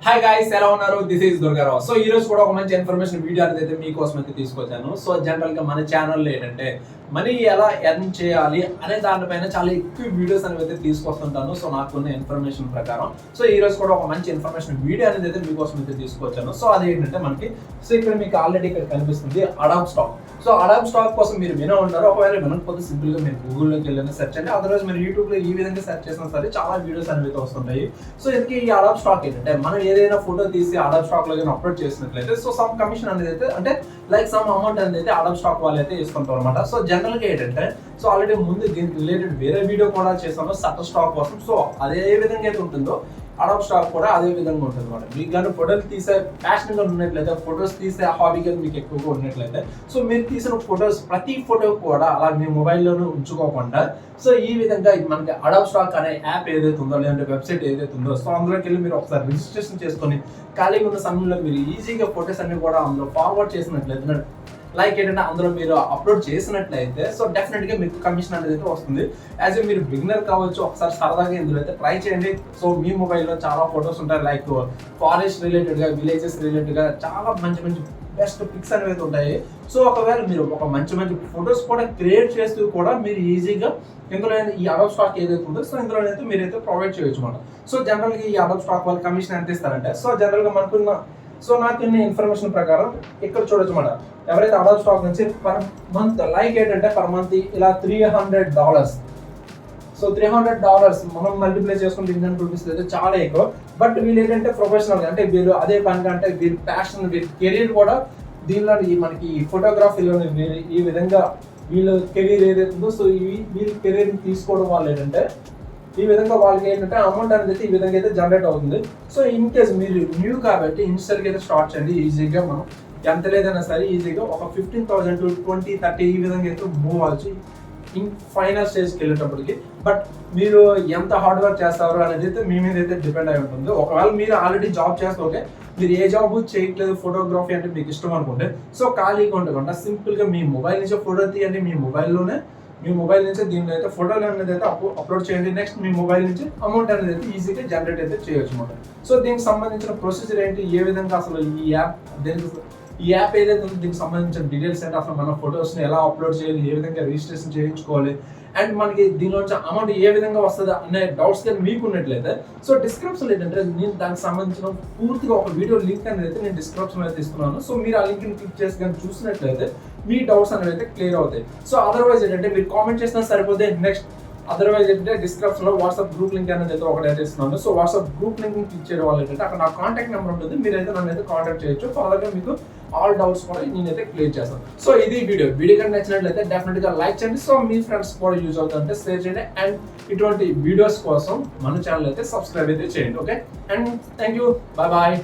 Hi guys, ఎలా ఉన్నారు? This is Durgarao. So ఈ రోజు కూడా ఒక మంచి ఇన్ఫర్మేషన్ వీడియో అనేది అయితే మీకోసం అయితే తీసుకొచ్చాను. సో జనరల్ గా మన ఛానల్లో ఏంటంటే మనీ ఎలా ఎర్న్ చేయాలి అనే దానిపైన చాలా ఎక్కువ వీడియోస్ అనేవి అయితే తీసుకొస్తుంటాను. సో నాకున్న ఇన్ఫర్మేషన్ ప్రకారం సో ఈ రోజు కూడా ఒక మంచి ఇన్ఫర్మేషన్ వీడియో అనేది అయితే మీకోసం అయితే తీసుకొచ్చాను. సో అది ఏంటంటే మనకి సో ఇక్కడ మీకు ఆల్రెడీ ఇక్కడ కనిపిస్తుంది అడాప్ స్టాక్. సో అడాప్ స్టాక్ కోసం మీరు వినే ఉంటారు. ఒకవేళ వినకపోతే సింపుల్ గా మీరు గూగుల్లోకి వెళ్ళిన సెర్చ్ చేయండి. అదర్వైజ్ మీరు యూట్యూబ్ లో ఈ విధంగా సెర్చ్ చేసినా సరే చాలా వీడియోస్ అనేవి అయితే వస్తుంటాయి. సో ఇందుకే ఈ అడాప్ స్టాక్ ఏంటంటే మనం ఏదైనా ఫోటో తీసి అడాప్ స్టాక్ లో అప్లోడ్ చేసినట్లయితే సో సమ్ కమిషన్ అనేది అయితే అంటే లైక్ సమ్ అమౌంట్ అనేది అయితే అడాప్ స్టాక్ వాళ్ళు అయితే ఇస్తుంటారు అనమాట. సో జనరల్ గా ఏంటంటే సో ఆల్రెడీ ముందు దీనికి రిలేటెడ్ వేరే వీడియో కూడా చేసాము సటర్ స్టాక్ కోసం. సో అదే విధంగా అయితే ఉంటుందో అడాప్ స్టాక్ కూడా అదే విధంగా ఉంటుంది అనమాట. మీకు కానీ ఫోటోలు తీసే ప్యాషన్ గా ఉన్నట్లయితే, ఫొటోస్ తీసే హాబీ కానీ మీకు ఎక్కువగా ఉన్నట్లయితే సో మీరు తీసిన ఫొటోస్ ప్రతి ఫోటో కూడా అలా మీ మొబైల్లోనే ఉంచుకోకుండా సో ఈ విధంగా మనకి అడాప్ స్టాక్ అనే యాప్ ఏదైతే ఉందో లేదంటే వెబ్సైట్ ఏదైతే ఉందో సో అందులోకి వెళ్ళి మీరు ఒకసారి రిజిస్ట్రేషన్ చేసుకొని ఖాళీగా ఉన్న సమయంలో మీరు ఈజీగా ఫొటోస్ అన్ని కూడా అందులో ఫార్వర్డ్ చేసినట్లయితే లైక్ ఏంటంటే అందులో మీరు అప్లోడ్ చేసినట్లయితే సో డెఫినెట్ గా మీకు కమిషన్ అనేది అయితే వస్తుంది. యాజ్ ఏ మీరు బిగినర్ కావచ్చు, ఒకసారి సరదాగా ఇందులో అయితే ట్రై చేయండి. సో మీ మొబైల్లో చాలా ఫొటోస్ ఉంటాయి, లైక్ ఫారెస్ట్ రిలేటెడ్ గా, విలేజెస్ రిలేటెడ్ గా చాలా మంచి మంచి బెస్ట్ పిక్స్ అనేవి ఉంటాయి. సో ఒకవేళ మీరు ఒక మంచి మంచి ఫొటోస్ కూడా క్రియేట్ చేస్తూ కూడా మీరు ఈజీగా ఇందులో ఈ అడాప్ స్టాక్ ఏదైతే ఉందో సో ఇందులో అయితే మీరైతే ప్రొవైడ్ చేయొచ్చు అనమాట. సో జనరల్ గా ఈ అడాప్ స్టాక్ వాళ్ళు కమిషన్ ఎంత ఇస్తారంటే సో జనరల్ గా మనకున్న సో నాకు ఇన్ఫర్మేషన్ ప్రకారం ఇక్కడ చూడొచ్చు మాట ఎవరైతే అడాప్ స్టాక్ నుంచి పర్ మంత్ లైక్ ఏంటంటే పర్ మంత్ ఇలా $300. సో $300 మనం మల్టిప్లై చేసుకుంటే ఇండియన్ రూపీస్ అయితే చాలా ఎక్కువ. బట్ వీళ్ళు ఏంటంటే ప్రొఫెషనల్ అంటే వీళ్ళు అదే పనిగా అంటే వీళ్ళ ప్యాషన్ వీళ్ళ కెరీర్ కూడా దీనిలో మనకి ఫోటోగ్రఫీలో ఈ విధంగా వీళ్ళ కెరీర్ ఏదైతే ఉందో సో వీళ్ళ కెరీర్ తీసుకోవడం వాళ్ళు ఏంటంటే ఈ విధంగా వాళ్ళకి ఏంటంటే అమౌంట్ అనేది ఈ విధంగా అయితే జనరేట్ అవుతుంది. సో ఇన్ కేస్ మీరు న్యూ కాబట్టి ఇన్స్టల్ గా అయితే స్టార్ట్ చేయండి. ఈజీగా మనం ఎంత లేదైనా సరే ఈజీగా ఒక 15,000 to 20-30 ఈ విధంగా అయితే మూవ్ అవ్వచ్చు ఇన్ ఫైనల్ స్టేజ్కి వెళ్ళేటప్పటికి. బట్ మీరు ఎంత హార్డ్ వర్క్ చేస్తారు అనేది అయితే మీ మీద అయితే డిపెండ్ అయి ఉంటుంది. ఒకవేళ మీరు ఆల్రెడీ జాబ్ చేస్తే ఓకే, మీరు ఏ జాబ్ చేయట్లేదు, ఫోటోగ్రఫీ అంటే మీకు ఇష్టం అనుకుంటే సో ఖాళీగా ఉండకుండా సింపుల్ గా మీ మొబైల్ నుంచి ఫోటో తీయండి. మీ మొబైల్ నుంచి దీనిలో అయితే ఫోటోలు అనేది అయితే అప్లోడ్ చేయండి. నెక్స్ట్ మీ మొబైల్ నుంచి అమౌంట్ అనేది అయితే ఈజీగా జనరేట్ అయితే చేయొచ్చు అనమాట. సో దీనికి సంబంధించిన ప్రొసీజర్ ఏంటి, ఏ విధంగా అసలు ఈ యాప్ ఏదైతే ఉందో దీనికి సంబంధించిన డీటెయిల్స్ అంటే అసలు మన ఫొటోస్ని ఎలా అప్లోడ్ చేయాలి, ఏ విధంగా రిజిస్ట్రేషన్ చేయించుకోవాలి అండ్ మనకి దీనిలో అమౌంట్ ఏ విధంగా వస్తుంది అనే డౌట్స్ కానీ మీకు ఉన్నట్లయితే సో డిస్క్రిప్షన్ ఏంటంటే నేను దానికి సంబంధించిన పూర్తిగా ఒక వీడియో లింక్ అనేది అయితే నేను డిస్క్రిప్షన్ అయితే ఇస్తున్నాను. సో మీరు ఆ లింక్ క్లిక్ చేసి కానీ చూసినట్లయితే మీ డౌట్స్ అనేవి అయితే క్లియర్ అవుతాయి. సో అదర్వైజ్ ఏంటంటే మీరు కామెంట్ చేసినా సరిపోతే నెక్స్ట్ అదర్వైజ్ ఏంటంటే డిస్క్రిప్షన్ లో వాట్సాప్ గ్రూప్ లింక్ అనేది అయితే ఒకటి ఇస్తున్నాను. So WhatsApp group link click చేయడం వల్ల ఏంటంటే అక్కడ నా కాంటాక్ట్ నెంబర్ ఉంటుంది, మీరైతే నన్ను అయితే కాంటాక్ట్ చేయొచ్చు. ఫర్దర్గా మీకు ఆల్ డౌట్స్ కూడా నేనైతే క్లియర్ చేస్తాను. సో ఇది వీడియో కానీ నచ్చినట్లయితే డెఫినెట్ గా లైక్ చేయండి. సో మీ ఫ్రెండ్స్ కూడా యూజ్ అవుతుంటే షేర్ చేయండి అండ్ ఇటువంటి వీడియోస్ కోసం మన ఛానల్ అయితే సబ్స్క్రైబ్ అయితే చేయండి. Okay and thank you, bye bye.